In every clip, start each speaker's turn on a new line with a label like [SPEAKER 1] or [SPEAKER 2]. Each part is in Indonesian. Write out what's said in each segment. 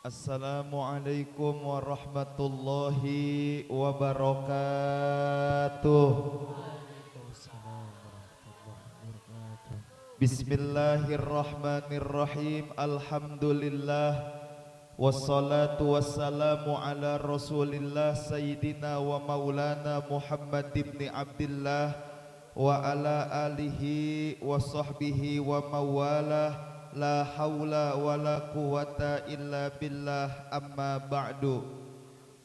[SPEAKER 1] Assalamualaikum warahmatullahi wabarakatuh. Bismillahirrahmanirrahim. Alhamdulillah. Wassalatu wassalamu ala rasulillah Sayyidina wa maulana Muhammad ibn Abdillah wa ala alihi wa sahbihi wa mawalah. La haula wa la quwata illa billah, amma ba'du.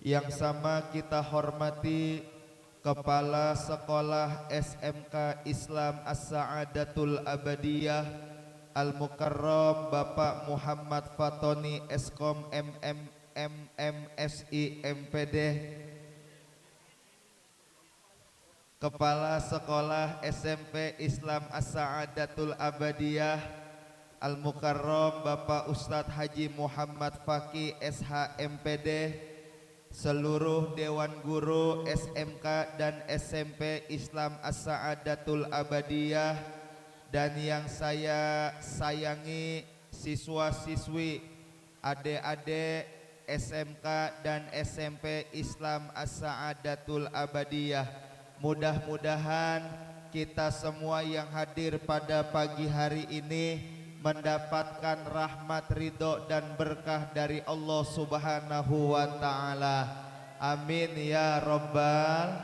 [SPEAKER 1] Yang sama kita hormati Kepala Sekolah SMK Islam As-Sa'adatul Abadiyah Al-Mukarram Bapak Muhammad Fatoni Eskom MMMSI MPD, Kepala Sekolah SMP Islam As-Sa'adatul Abadiyah Al-Mukarram Bapak Ustadz Haji Muhammad Faki SHMPD, seluruh Dewan Guru SMK dan SMP Islam As-Sa'adatul Abadiyah, dan yang saya sayangi siswa-siswi, adik-adik SMK dan SMP Islam As-Sa'adatul Abadiyah. Mudah-mudahan kita semua yang hadir pada pagi hari ini mendapatkan rahmat, ridho dan berkah dari Allah Subhanahu wa ta'ala. Amin ya Rabbal,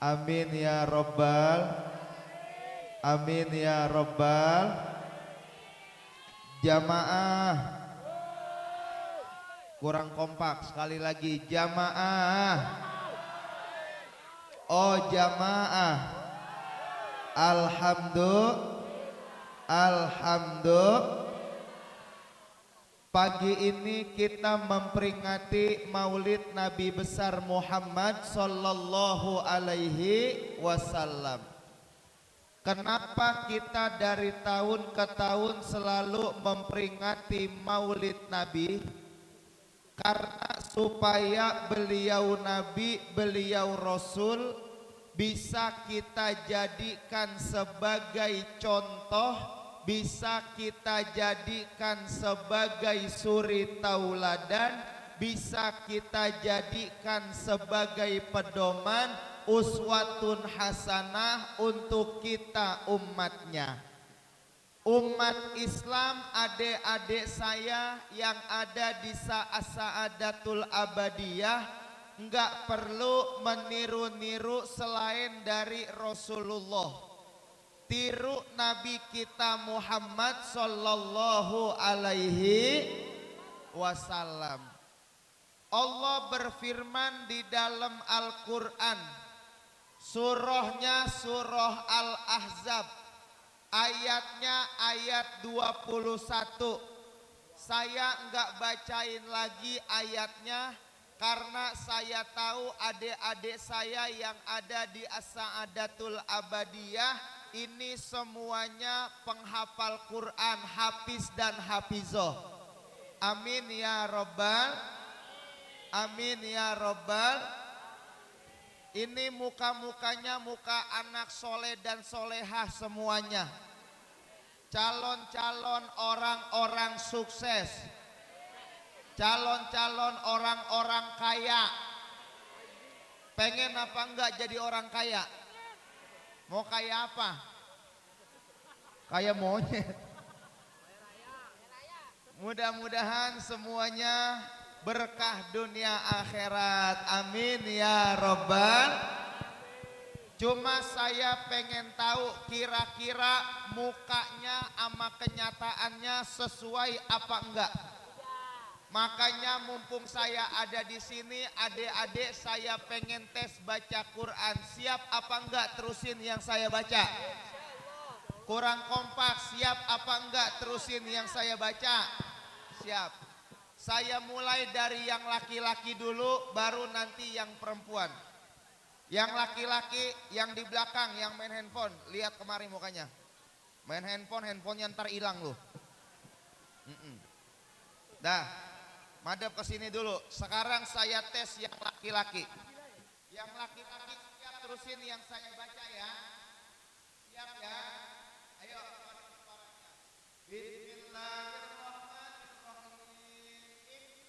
[SPEAKER 1] amin ya Rabbal, amin ya Rabbal. Jamaah kurang kompak, sekali lagi jamaah. Oh jamaah, alhamdulillah. Pagi ini kita memperingati Maulid Nabi besar Muhammad sallallahu alaihi wasallam. Kenapa kita dari tahun ke tahun selalu memperingati Maulid Nabi? Karena supaya beliau Nabi, beliau Rasul bisa kita jadikan sebagai contoh, bisa kita jadikan sebagai suri tauladan, bisa kita jadikan sebagai pedoman, uswatun hasanah untuk kita umatnya. Umat Islam, adik-adik saya yang ada di As-Sa'adatul Abadiyah, enggak perlu meniru-niru selain dari Rasulullah. Tiru Nabi kita Muhammad sallallahu alaihi wasallam. Allah berfirman di dalam Al-Quran, surahnya surah Al-Ahzab, ayatnya ayat 21. Saya enggak bacain lagi ayatnya karena saya tahu adik-adik saya yang ada di As-Sa'adatul Abadiyah ini semuanya penghafal Quran, hafiz dan hafizoh. Amin ya Rabbal, amin ya Rabbal. Ini muka-mukanya muka anak soleh dan solehah semuanya. Calon-calon orang-orang sukses, calon-calon orang-orang kaya. Pengen apa enggak jadi orang kaya? Mau kaya apa? Kaya monyet. Mudah-mudahan semuanya berkah dunia akhirat. Amin ya Rabbal. Cuma saya pengen tahu kira-kira mukanya sama kenyataannya sesuai apa enggak. Makanya mumpung saya ada di sini, adik-adik saya pengen tes baca Quran. Siap apa enggak terusin yang saya baca? Kurang kompak, siap apa enggak terusin yang saya baca? Siap. Saya mulai dari yang laki-laki dulu, baru nanti yang perempuan. Yang laki-laki, yang di belakang, yang main handphone, lihat kemari mukanya. Main handphone, handphonenya ntar hilang loh. Dah. Madep ke sini dulu. Sekarang saya tes yang laki-laki. Yang laki-laki siap terusin yang saya baca ya. Siap ya. Ayo. Bismillahirrahmanirrahim.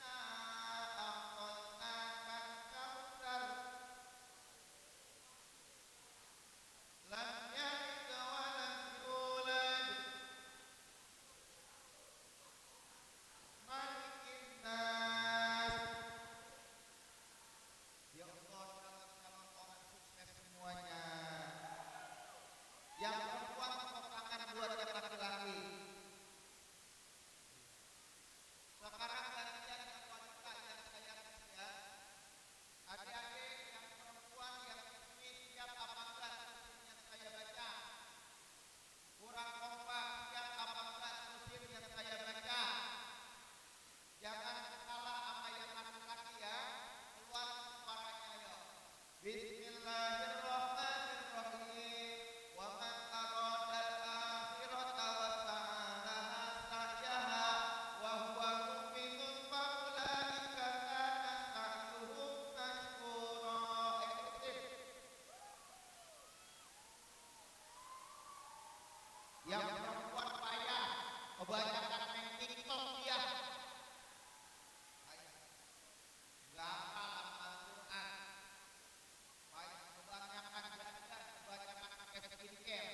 [SPEAKER 1] Kebanyakan main TikTok dia. Gak hafal Al-Quran. Kebanyakan dandan, kebanyakan pakai skincare.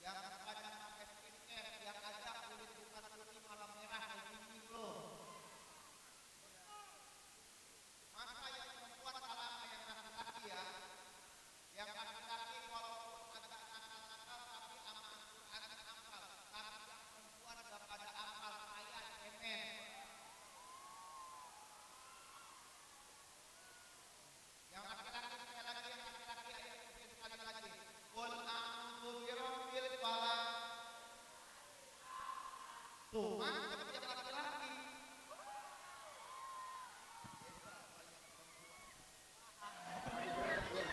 [SPEAKER 1] Yang pada pakai skincare, yang ada kulit bukan putih malah merah kayak gini loh. Masa yang perempuan salah sama yang laki-laki ya? Yang laki-laki walaupun agak nakal-nakal tapi sama Al-Quran hafal. Tapi yang perempuan gak pada hafal kayak cemen. Yang laki-laki sekali lagi, yang laki-laki ayat kecil sekali lagi. Qul a'udzu birabbil falaq. Tuh, mantap yang laki-laki.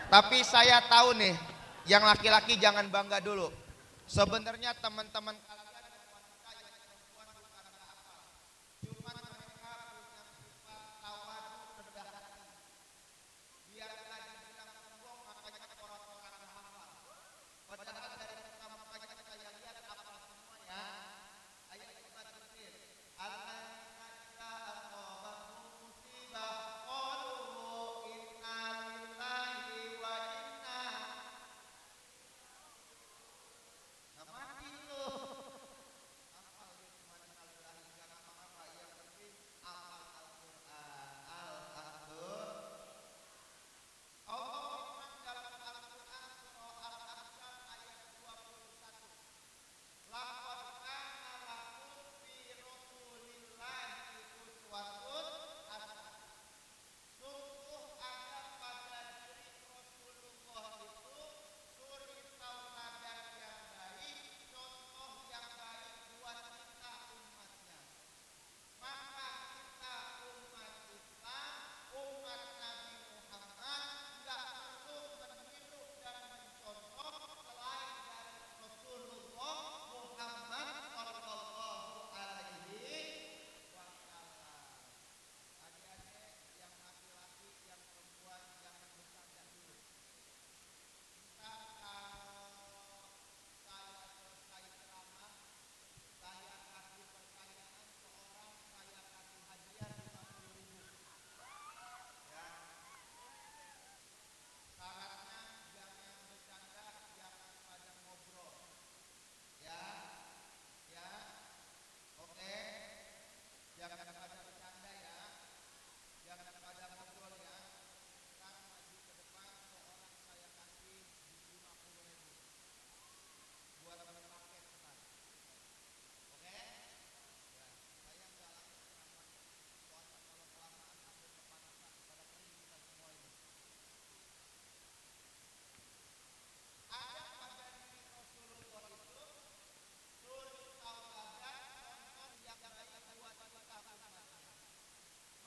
[SPEAKER 1] Tapi saya tahu nih, yang laki-laki jangan bangga dulu. Sebenarnya teman-teman kalian yang wanita yang perempuan bukan ada apa. Cuma mereka punya sifat tawadu rendah hati. Biar nggak dibilang sombong makanya orang-orang hafal. Padahal dari pertama kali saya lihat hafal semua ya. Ayat kita tafsir. Alladzina idza asabahum musibah qalu inna lillahi wa inna. Nah mati tuh. Hafal di mana al-ilahi enggak apa-apa yang penting hafal Al-Qur'an. Alhamdulillah. Allah firman dalam Al-Quran surah Al-Ahzab ayat 21. Laqad kana lakum fi rasulillahi uswatun hasanah. Sungguh ada pada diri Rasulullah itu suri tauladan yang baik, contoh yang baik buat kita umatnya. Maka kita umat Islam, umat Nabi Muhammad enggak perlu meniru dan mencontoh selain dari Rasulullah Muhammad sallallahu alaihi wasallam. Adik-adik yang laki-laki, yang perempuan jangan bercanda dulu. Ntar kalau saya selesai ceramah, saya kasih pertanyaan seorang, saya kasih hadiah 50.000. Ya, syaratnya jangan bercanda, jangan pada ngobrol. Ya, ya, oke. Jangan pada bercanda ya, jangan pada ngobrol ya. Ntar maju ke depan, seorang saya kasih 50.000 buat berpaket ntar. Oke? Ya, saya nggak lama ceramahnya. Soalnya kalau kelamaan takut kepanasan, pada kering kita semua ini. Ada pada diri Rasulullah itu suri tauladan, contoh yang baik buat kita umatnya.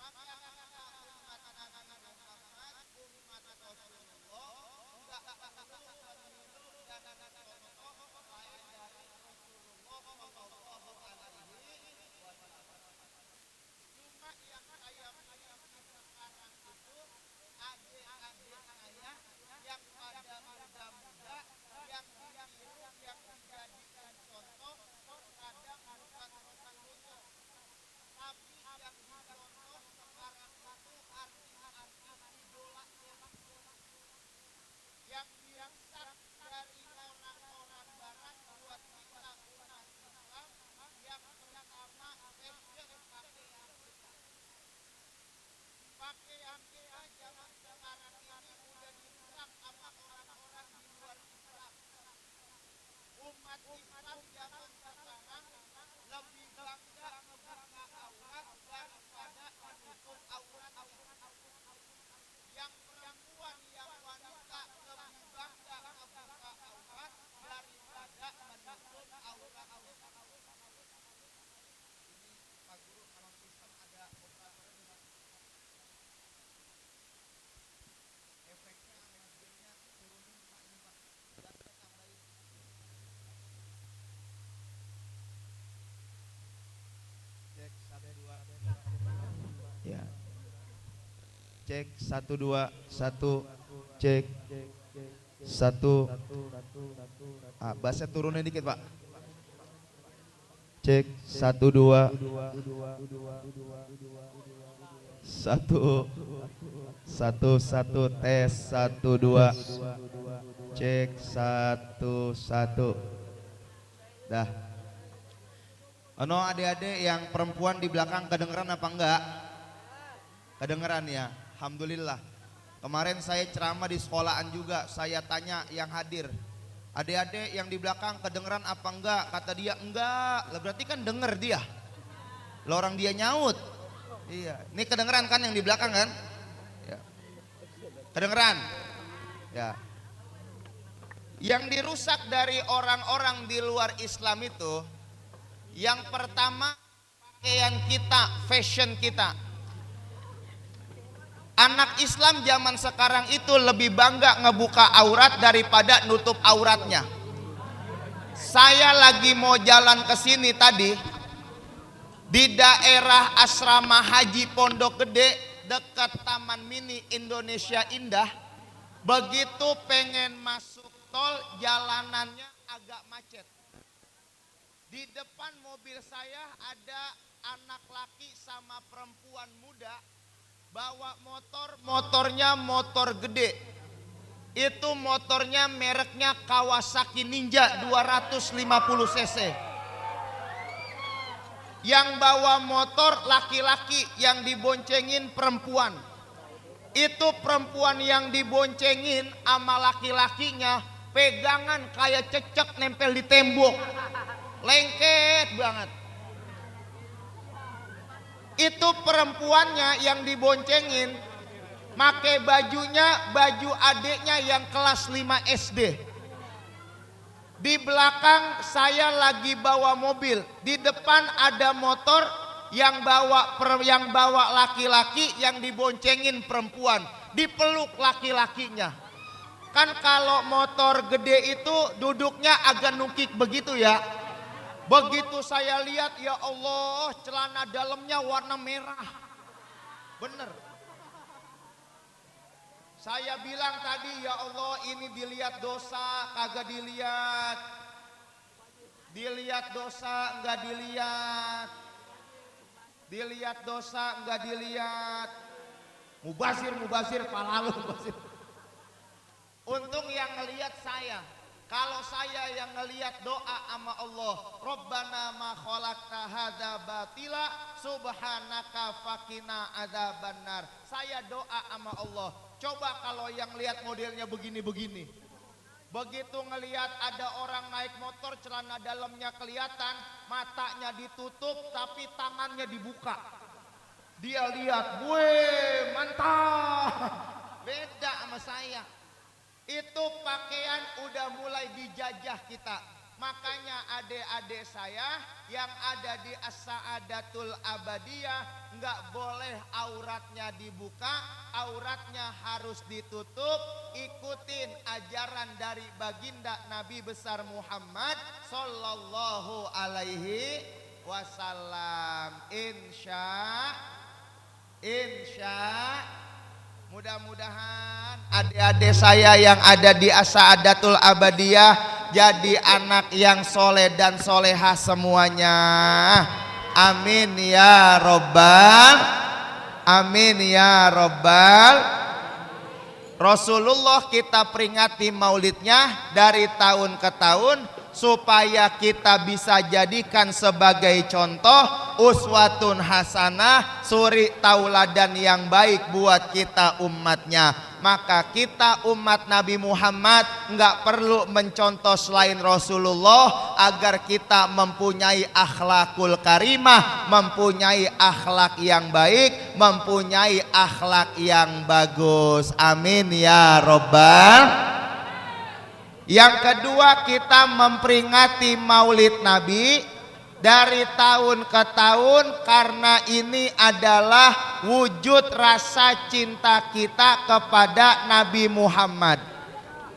[SPEAKER 1] Maka kita umat Nabi Muhammad, umat Rasulullah, enggak perlu meniru dan mencontoh selain dari Rasulullah sallallahu alaihi wasallam. Cuma yang saya miliki sekarang itu adik-adik saya yang pada muda-muda, yang ditiru, yang dijadikan contoh, terkadang bukan Rasulullah, tapi yang dicontoh sekarang itu artis-artis idolanya, yang dirusak dari orang-orang barat buat kita umat Islam. Yang pertama fashion pakaian kita. Pakaian kita zaman sekarang ini udah dirusak sama orang-orang di luar Islam. Umat Islam zaman sekarang lebih bangga ngebuka aurat daripada menutup auratnya. Yang perempuan, yang wanita lebih bangga ngebuka aurat daripada menutup auratnya. Ini Pak Guru kalau sistem ada operatornya bisa. Efeknya sama gainnya turunin Pak ini Pak. Gasnya tambahin. Cek 1 2. Ya. Cek 1 2 1. Cek 1. Ah, bassnya turunin dikit Pak. Cek 1 2 1 1 tes 1 2 cek 1 1 dah. Ono adik-adik yang perempuan di belakang kedengeran apa enggak? Kedengeran ya, alhamdulillah. Kemarin saya ceramah di sekolahan juga, saya tanya yang hadir, adik-adik yang di belakang kedengeran apa enggak? Kata dia enggak. Lah berarti kan denger dia. Lah orang dia nyaut. Iya, ini kedengeran kan yang di belakang kan? Ya. Kedengeran? Ya. Yang dirusak dari orang-orang di luar Islam itu, yang pertama pakaian kita, fashion kita. Anak Islam zaman sekarang itu lebih bangga ngebuka aurat daripada nutup auratnya. Saya lagi mau jalan ke sini tadi, di daerah asrama haji Pondok Gede dekat Taman Mini Indonesia Indah. Begitu pengen masuk tol, jalanannya agak macet. Di depan mobil saya ada anak laki sama perempuan muda bawa motornya motor gede. Itu motornya mereknya Kawasaki Ninja 250 cc. Yang bawa motor laki-laki, yang diboncengin perempuan. Itu perempuan yang diboncengin sama laki-lakinya pegangan kayak cecek nempel di tembok, lengket banget. Itu perempuannya yang diboncengin make bajunya baju adiknya yang kelas 5 SD. Di belakang saya lagi bawa mobil, di depan ada motor yang bawa laki-laki, yang diboncengin perempuan, dipeluk laki-lakinya. Kan kalau motor gede itu duduknya agak nungkik begitu ya. Begitu saya lihat, ya Allah, celana dalamnya warna merah. Bener. Saya bilang tadi, ya Allah, ini dilihat dosa, kagak dilihat. Dilihat dosa, enggak dilihat. Dilihat dosa, enggak dilihat. Mubazir, palalu mubazir. Untung yang ngelihat saya. Kalau saya yang ngelihat doa sama Allah, Rabbana ma khalaqta hadza batila subhanaka faqina adzabannar. Saya doa sama Allah. Coba kalau yang lihat modelnya begini-begini. Begitu ngelihat ada orang naik motor, celana dalamnya kelihatan, matanya ditutup tapi tangannya dibuka. Dia lihat, "Weh, mantap." Beda sama saya. Itu pakaian udah mulai dijajah kita. Makanya adik-adik saya yang ada di As-Saadatul Abadiyah nggak boleh auratnya dibuka, auratnya harus ditutup. Ikutin ajaran dari baginda Nabi besar Muhammad Sallallahu Alaihi Wasallam. Insya mudah-mudahan adik-adik saya yang ada di As-Saadatul Abadiyah jadi anak yang soleh dan solehah semuanya. Amin ya Robbal. Amin ya Robbal. Rasulullah kita peringati maulidnya dari tahun ke tahun supaya kita bisa jadikan sebagai contoh, uswatun hasanah, suri tauladan yang baik buat kita umatnya. Maka kita umat Nabi Muhammad nggak perlu mencontoh selain Rasulullah agar kita mempunyai akhlakul karimah, mempunyai akhlak yang baik, mempunyai akhlak yang bagus. Amin ya Robbal. Yang kedua, kita memperingati Maulid Nabi dari tahun ke tahun karena ini adalah wujud rasa cinta kita kepada Nabi Muhammad.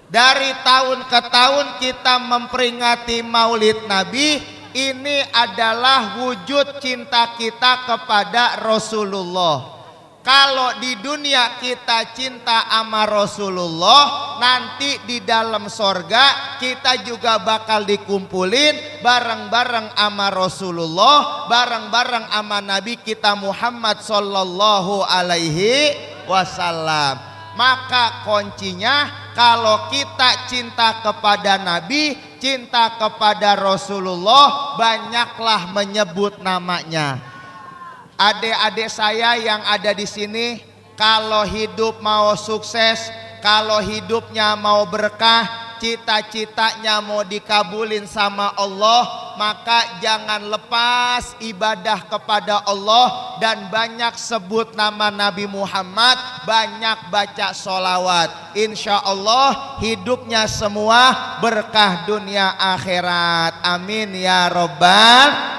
[SPEAKER 1] Dari tahun ke tahun kita memperingati Maulid Nabi, ini adalah wujud cinta kita kepada Rasulullah. Kalau di dunia kita cinta sama Rasulullah, nanti di dalam sorga kita juga bakal dikumpulin bareng-bareng sama Rasulullah, bareng-bareng sama Nabi kita Muhammad Sallallahu Alaihi Wasallam. Maka kuncinya kalau kita cinta kepada Nabi, cinta kepada Rasulullah, banyaklah menyebut namanya. Adik-adik saya yang ada di sini, kalau hidup mau sukses, kalau hidupnya mau berkah, cita-citanya mau dikabulin sama Allah, maka jangan lepas ibadah kepada Allah dan banyak sebut nama Nabi Muhammad, banyak baca sholawat. Insya Allah hidupnya semua berkah dunia akhirat. Amin ya robbal.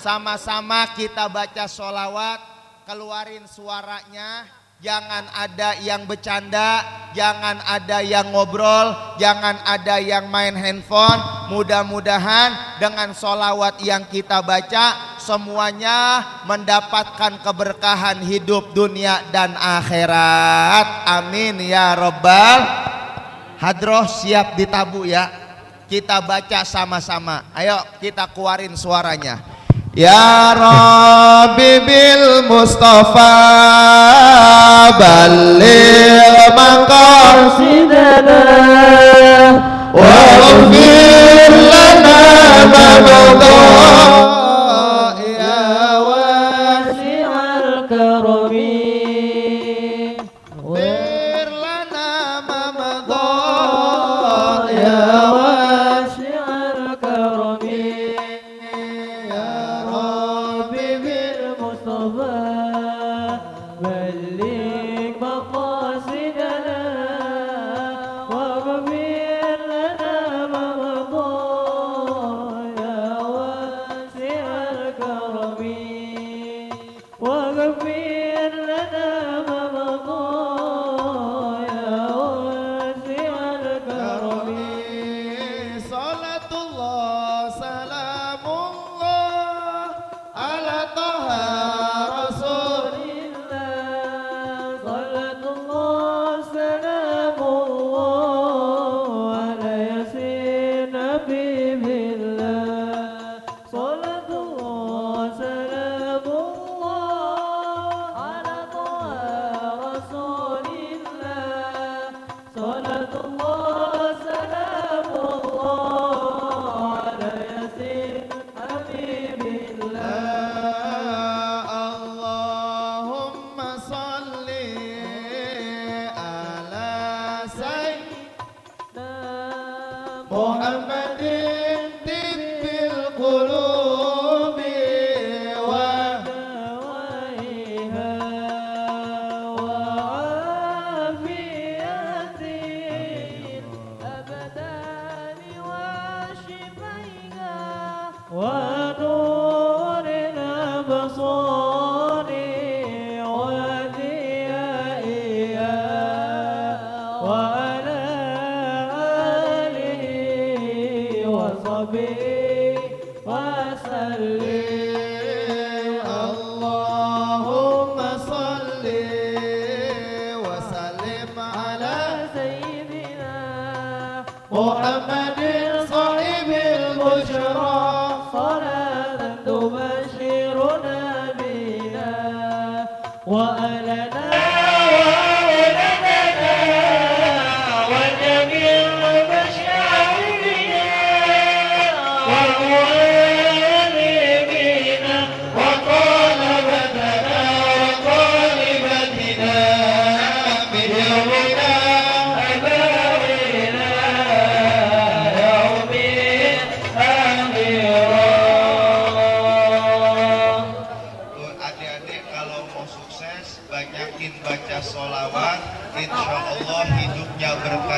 [SPEAKER 1] Sama-sama kita baca sholawat, keluarin suaranya. Jangan ada yang bercanda, jangan ada yang ngobrol, jangan ada yang main handphone. Mudah-mudahan dengan sholawat yang kita baca, semuanya mendapatkan keberkahan hidup dunia dan akhirat. Amin ya robbal. Hadroh siap ditabu ya. Kita baca sama-sama. Ayo kita keluarin suaranya. Ya Rabbi bil Mustafa balligh maqasidana wa ghfir lana ma madha ya wasi'al karami ghfir lana ma madha ya wasi'al karami.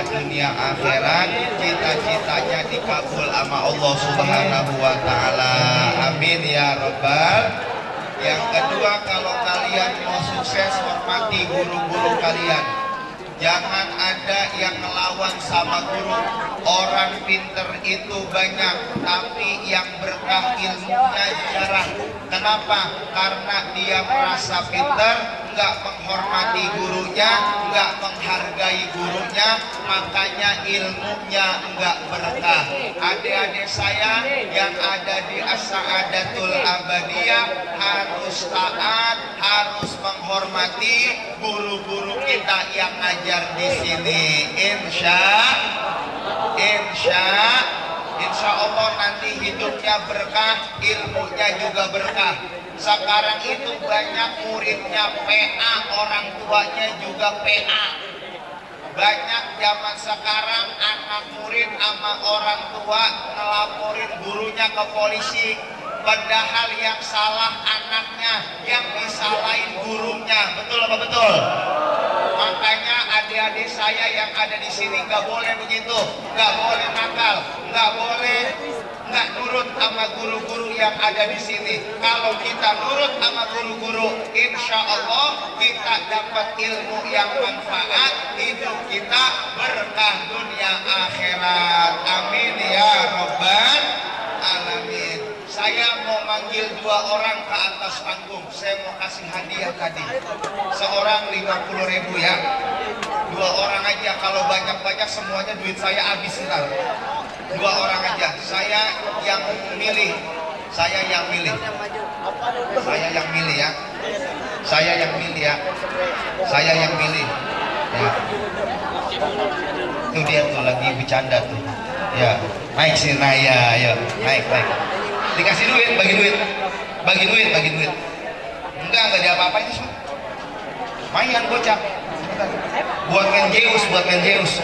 [SPEAKER 1] Dunia akhirat, cita-citanya dikabul sama Allah Subhanahu wa Ta'ala. Amin ya Rabbal. Yang kedua, kalau kalian mau sukses, hormati guru-guru kalian. Jangan ada yang ngelawan sama guru. Orang pinter itu banyak, tapi yang berkah ilmunya jarang. Kenapa? Karena dia merasa pinter, nggak menghormati gurunya, nggak menghargai gurunya, makanya ilmunya nggak berkah. Adik-adik saya yang ada di As-Sa'adatul Abadiyah harus taat, harus menghormati guru-guru kita yang ngajar di sini. Insya Allah nanti hidupnya berkah, ilmunya juga berkah. Sekarang itu banyak muridnya PA, orang tuanya juga PA. Banyak zaman sekarang anak murid sama orang tua ngelaporin gurunya ke polisi. Padahal yang salah anaknya, yang disalahin gurunya. Betul apa betul? Makanya adik-adik saya yang ada di sini nggak boleh begitu, nggak boleh nakal, nggak boleh nggak nurut sama guru-guru yang ada di sini. Kalau kita nurut sama guru-guru, insya Allah kita dapat ilmu yang manfaat, hidup kita berkah dunia akhirat. Amin ya Rabbal alamin. Saya mau manggil 2 orang ke atas panggung. Saya mau kasih hadiah tadi. Seorang 50.000 ya. 2 orang aja. Kalau banyak-banyak semuanya duit saya habis ntar. 2 orang aja. Saya yang milih. Saya yang milih. Saya yang milih ya. Saya yang milih ya. Saya yang milih. Ya. Itu dia tuh lagi bercanda tuh. Ya. Naik sini Naya. Ayo. Naik. Dikasih duit, bagi duit. Enggak diapa-apain itu. Lumayan bocah. Buat main Zeus.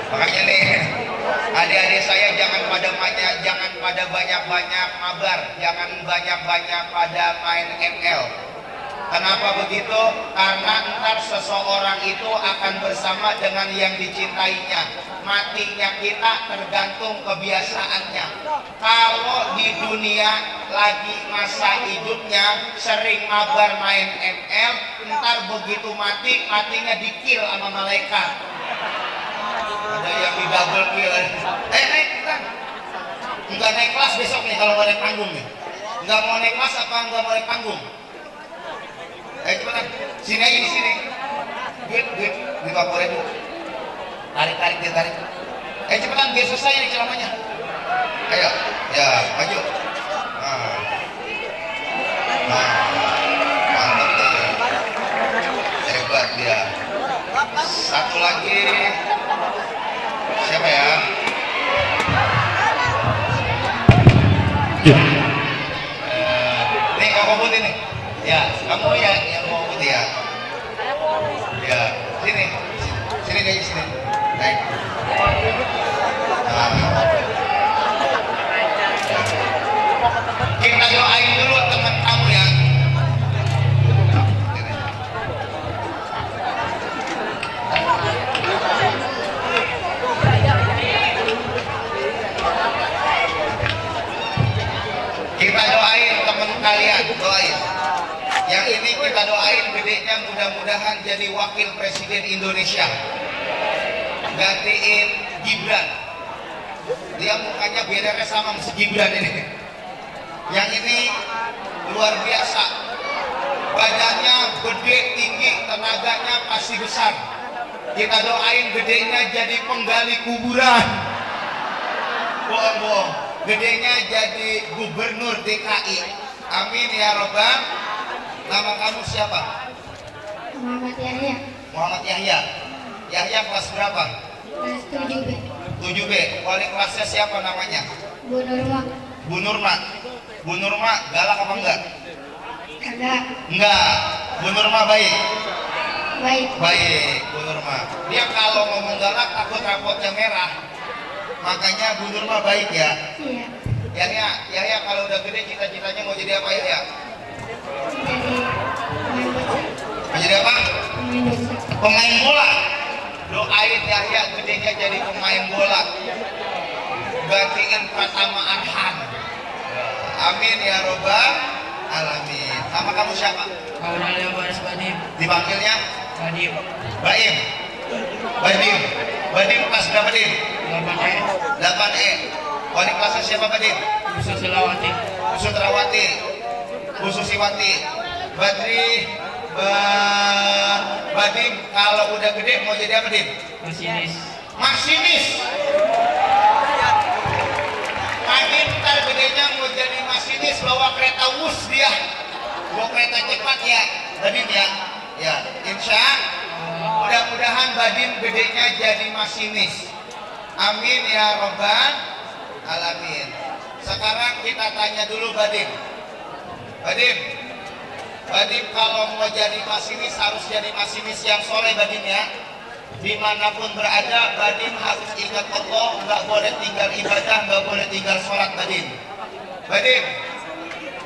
[SPEAKER 1] Makanya nih, adik-adik saya jangan pada banyak-banyak mabar, jangan banyak-banyak pada main ML. Kenapa begitu? Karena ntar seseorang itu akan bersama dengan yang dicintainya. Matinya kita tergantung kebiasaannya. Kalau di dunia lagi masa hidupnya sering mabar main ML, ntar begitu matinya di-kill sama malaikat. Ada yang di double kill. Naik kita. Enggak naik kelas besok nih kalau nggak naik panggung nih. Enggak mau naik kelas apa enggak mau naik panggung? Cepetan, sini aja di sini. Duit 50.000. Tarik. Cepetan biar selesai nih ceramahnya. Ayo, ya maju. Mantap deh. Hebat dia. Satu lagi. Siapa ya? Nih kau putih nih. Ya, kamu ya yang mau putih ya. Ya, sini guys, sini. Naik. Kita doain dulu teman kamu ya. Kita doain teman kalian, doain. Yang ini kita doain gedenya mudah-mudahan jadi wakil presiden Indonesia. Gantiin Gibran. Dia mukanya beda sama si Gibran ini. Yang ini luar biasa. Badannya gede, tinggi, tenaganya pasti besar. Kita doain gedenya jadi penggali kuburan. Bohong. Gedenya jadi gubernur DKI. Amin ya Rabbal. Nama kamu siapa? Muhammad Yahya. Yahya kelas berapa?
[SPEAKER 2] Kelas 7B.
[SPEAKER 1] 7B. Wali kelasnya siapa namanya? Bu Nurma galak apa enggak? Enggak. Bu Nurma baik. Bu Nurma. Dia kalau ngomong galak takut rapotnya merah. Makanya Bu Nurma baik ya.
[SPEAKER 2] Iya.
[SPEAKER 1] Yahya kalau udah gede cita-citanya mau jadi apa ya? Jadi apa? Pemain bola. Doain Yahya gedenya jadi pemain bola. Gantiin Pratama Arhan. Amin ya Rabbal alamin. Sama kamu siapa?
[SPEAKER 3] Maulana Baris Badim.
[SPEAKER 1] Dipanggilnya?
[SPEAKER 3] Badim.
[SPEAKER 1] Badim kelas berapa Dim?
[SPEAKER 3] 8E.
[SPEAKER 1] 8E. Wali kelasnya siapa Badin?
[SPEAKER 3] Susilawati.
[SPEAKER 1] Sutrawati, Bu Susiwati, Badri, Badim kalau udah gede mau jadi apa Dim?
[SPEAKER 3] Masinis.
[SPEAKER 1] Masinis. Badim ntar gedenya mau jadi masinis bawa kereta wus dia, bawa kereta cepat ya, Badim ya. Ya, insya mudah-mudahan Badim gedenya jadi masinis. Amin ya robbal alamin. Sekarang kita tanya dulu Badim. Badim kalau mau jadi masinis harus jadi masinis yang soleh Badim ya. Dimanapun berada Badim harus ingat Allah, nggak boleh tinggal ibadah, nggak boleh tinggal sholat Badim.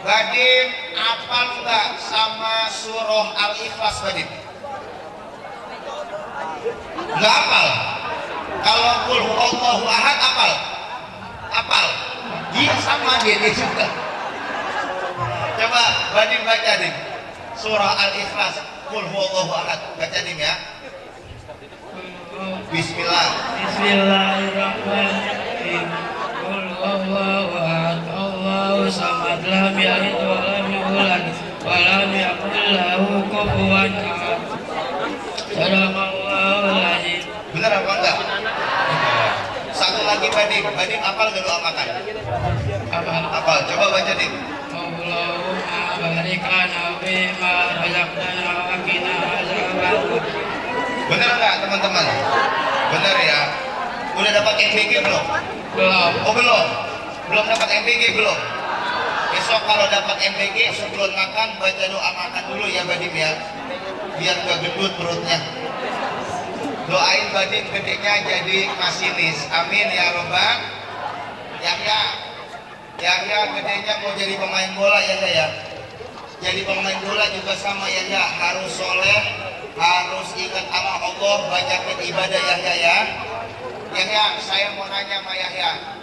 [SPEAKER 1] Badim apal nggak sama surah Al-Ikhlas Badim? Nggak apal. Kalau qul huwallahu ahad apal? Apal. Iya sama dia juga. Coba Badim baca Dim surah Al-Ikhlas, qul huwallahu ahad, baca Dim ya. Bismillah.
[SPEAKER 3] Bismillahirrahmanirrahim. Qul huwallahu ahad, Allahu samad, lam yalid wa lam yulad wa lam yakul lahu kufuwan ahad. Sadaqallahul azim.
[SPEAKER 1] Benar apa enggak? Satu lagi Badim apal gak doa makan? Apal, coba baca Dim.
[SPEAKER 3] Allahumma barik lana fima razaqtana wa qina azabannar.
[SPEAKER 1] Benar enggak teman-teman? Benar ya. Udah dapat MBG belum?
[SPEAKER 3] Belum.
[SPEAKER 1] Oh belum. Belum dapat MBG belum? Besok kalau dapat MBG sebelum makan baca doa makan dulu ya Badim ya. Biar gak gendut perutnya. Doain Badim gedenya jadi masinis. Amin ya robbal. Yahya gedenya mau jadi pemain bola ya. Jadi pemain bola juga sama ya, harus soleh, harus ingat sama Allah, banyakin ibadah ya. Yahya, saya mau nanya sama Yahya.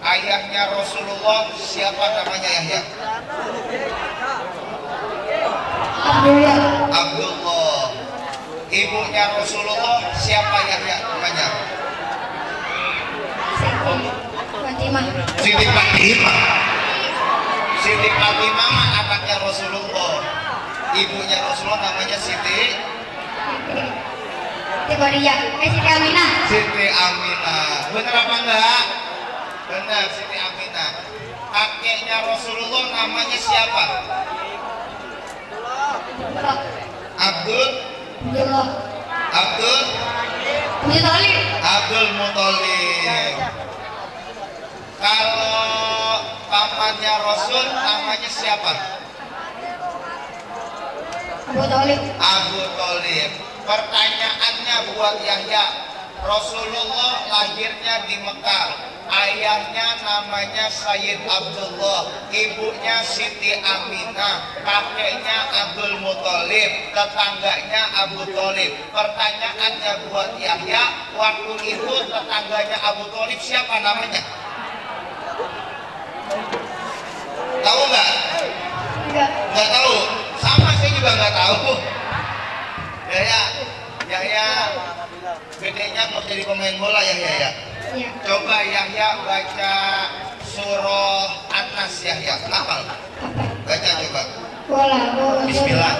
[SPEAKER 1] Ayahnya Rasulullah siapa namanya Yahya? Abdullah. Ibunya Rasulullah siapa Yahya namanya?
[SPEAKER 2] Fatimah.
[SPEAKER 1] Siti Fatimah. Siti Fatimah mah anaknya Rasulullah. Ibunya Rasulullah namanya Siti
[SPEAKER 2] Siti Aminah.
[SPEAKER 1] Siti Aminah. Bener apa enggak? Benar, Siti Aminah. Kakeknya Rasulullah namanya siapa? Abdul Muthalib. Kalau pamannya Rasul namanya siapa? Abu Thalib. Pertanyaannya buat Yahya, Rasulullah lahirnya di Mekah, ayahnya namanya Sayyid Abdullah, ibunya Siti Aminah, kakeknya Abdul Muthalib, tetangganya Abu Thalib. Pertanyaannya buat Yahya, waktu itu tetangganya Abu Thalib siapa namanya? Tahu nggak? Nggak tahu. Sama saya juga nggak tahu. Yahya gedenya mau jadi pemain bola ya.
[SPEAKER 2] Iya.
[SPEAKER 1] Coba Yahya baca surah An-Nas Yahya. Hafal? Baca coba. Bismillah.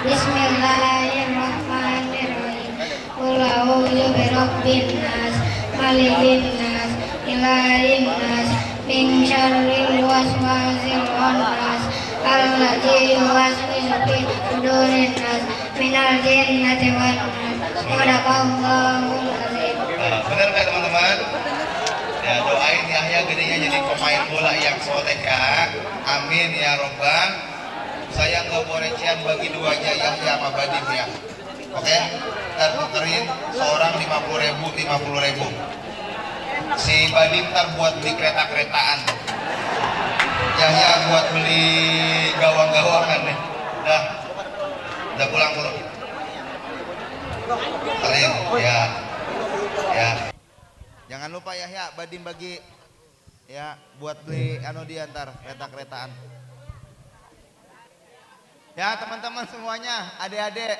[SPEAKER 2] Bismillahirrahmanirrahim. Qul a'udzu birabbin nas, malikin nas, ilahin nas, min syarril waswasil khannas, alladzi yuwaswisu fi sudurin nas, minal jinnati wan nas. Sadaqallahul azim.
[SPEAKER 1] Benar nggak teman-teman? Ya, doain Yahya gedenya jadi pemain bola yang soleh ya. Amin ya robbal. Saya nggak boleh cian bagi dua aja Yahya sama Badim ya. Oke, ntar tukerin seorang 50.000. Si Badim ntar buat beli kereta-keretaan, Yahya buat beli gawang-gawangan nih. Udah pulang dulu. Kalian ya. Jangan lupa Yahya, Badim bagi ya buat beli dia ntar kereta-keretaan. Ya teman-teman semuanya, adik-adik,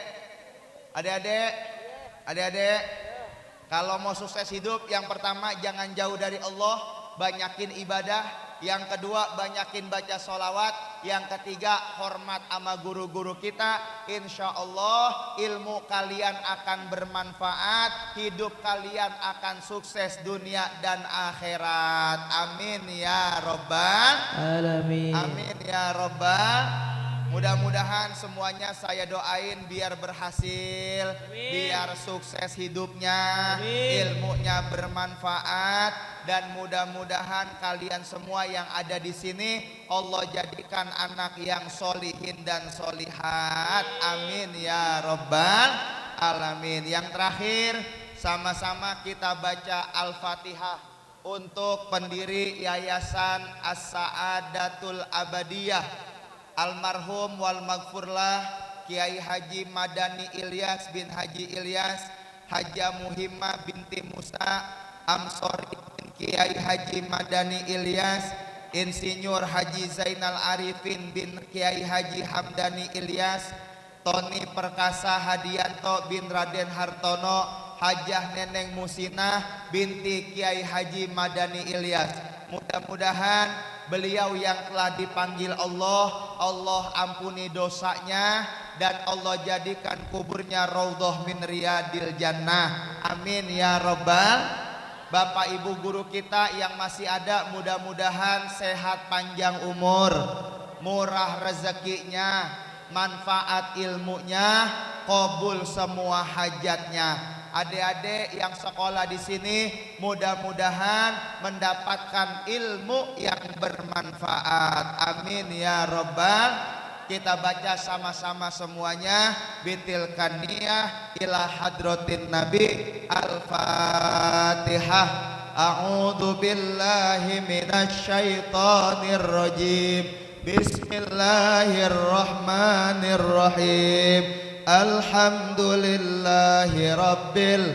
[SPEAKER 1] Kalau mau sukses hidup, yang pertama jangan jauh dari Allah, banyakin ibadah. Yang kedua banyakin baca sholawat. Yang ketiga hormat sama guru-guru kita. Insya Allah ilmu kalian akan bermanfaat, hidup kalian akan sukses dunia dan akhirat. Amin ya robbal
[SPEAKER 4] Alamin.
[SPEAKER 1] amin ya robbal. Mudah-mudahan semuanya saya doain biar berhasil, biar sukses hidupnya, ilmunya bermanfaat, dan mudah-mudahan kalian semua yang ada di sini Allah jadikan anak yang solihin dan solihat. Amin ya robbal alamin. Yang terakhir, sama-sama kita baca Al-Fatihah untuk pendiri Yayasan As-Saadatul Abadiyah almarhum wal maghfurlah Kiai Haji Madani Ilyas bin Haji Ilyas, Haja Muhimmah binti Musa Amsori bin Kiai Haji Madani Ilyas, Insinyur Haji Zainal Arifin bin Kiai Haji Hamdani Ilyas, Tony Perkasa Hadianto bin Raden Hartono, Hajah Neneng Musinah binti Kiai Haji Madani Ilyas. Mudah-mudahan beliau yang telah dipanggil Allah, Allah ampuni dosanya dan Allah jadikan kuburnya raudhah min riyadil jannah. Amin ya robbal. Bapak ibu guru kita yang masih ada, mudah-mudahan sehat panjang umur, murah rezekinya, manfaat ilmunya, qabul semua hajatnya. Adik-adik yang sekolah di sini mudah-mudahan mendapatkan ilmu yang bermanfaat. Amin ya robbal. Kita baca sama-sama semuanya. Bitil kaniyah ila hadratin nabi. Al-Fatihah. A'udzu billahi minasyaitonir rajim. Bismillahirrahmanirrahim. Alhamdulillahi rabbil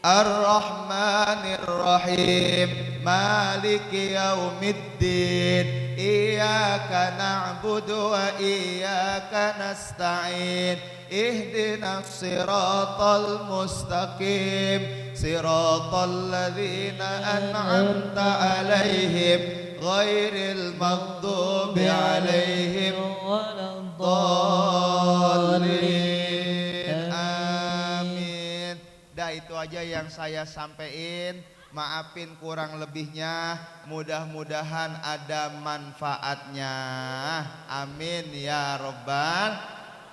[SPEAKER 1] arrahmanir rahim maliki yaumiddin iyyaka na'budu wa iyyaka nasta'in ihdinas siratal mustaqim siratal ladzina an'amta 'alaihim ghairil maghdubi 'alaihim waladdallin. Amin. Dah itu aja yang saya sampaikan. Maafin kurang lebihnya, mudah-mudahan ada manfaatnya. Amin ya robbal.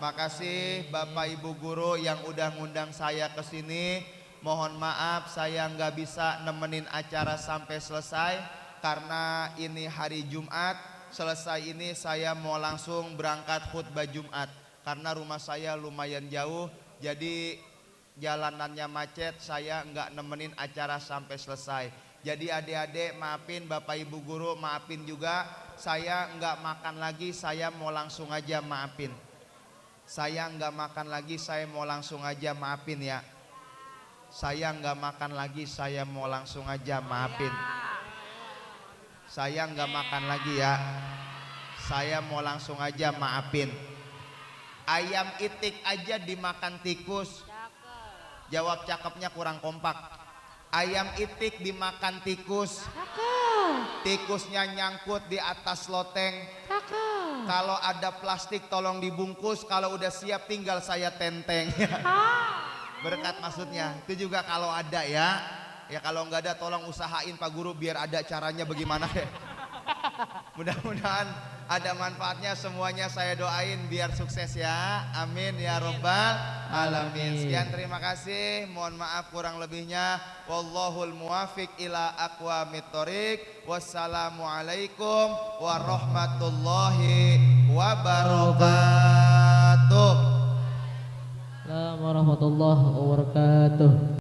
[SPEAKER 1] Makasih Bapak Ibu guru yang udah ngundang saya ke sini. Mohon maaf saya nggak bisa nemenin acara sampai selesai karena ini hari Jumat. Selesai ini saya mau langsung berangkat khutbah Jumat karena rumah saya lumayan jauh, jadi jalanannya macet, saya nggak nemenin acara sampai selesai. Jadi adik-adik maafin, Bapak Ibu guru maafin juga, saya nggak makan lagi, saya mau langsung aja maafin. Saya nggak makan lagi, saya mau langsung aja maafin ya. Saya nggak makan lagi, saya mau langsung aja maafin. Saya nggak makan lagi ya. Saya mau langsung aja maafin. Ayam itik aja dimakan tikus. Jawab cakepnya kurang kompak. Ayam itik dimakan tikus. Tikusnya nyangkut di atas loteng. Kalau ada plastik tolong dibungkus. Kalau udah siap tinggal saya tenteng. Berkat maksudnya. Itu juga kalau ada ya. Ya kalau nggak ada tolong usahain Pak Guru biar ada caranya bagaimana ya. Mudah-mudahan ada manfaatnya semuanya, saya doain biar sukses ya. Amin ya robbal alamin. Sekian terima kasih. Mohon maaf kurang lebihnya. Wallahul muwafiq ila aqwamit thoriq. Wassalamualaikum warahmatullahi wabarakatuh.
[SPEAKER 4] Assalamualaikum warahmatullahi wabarakatuh.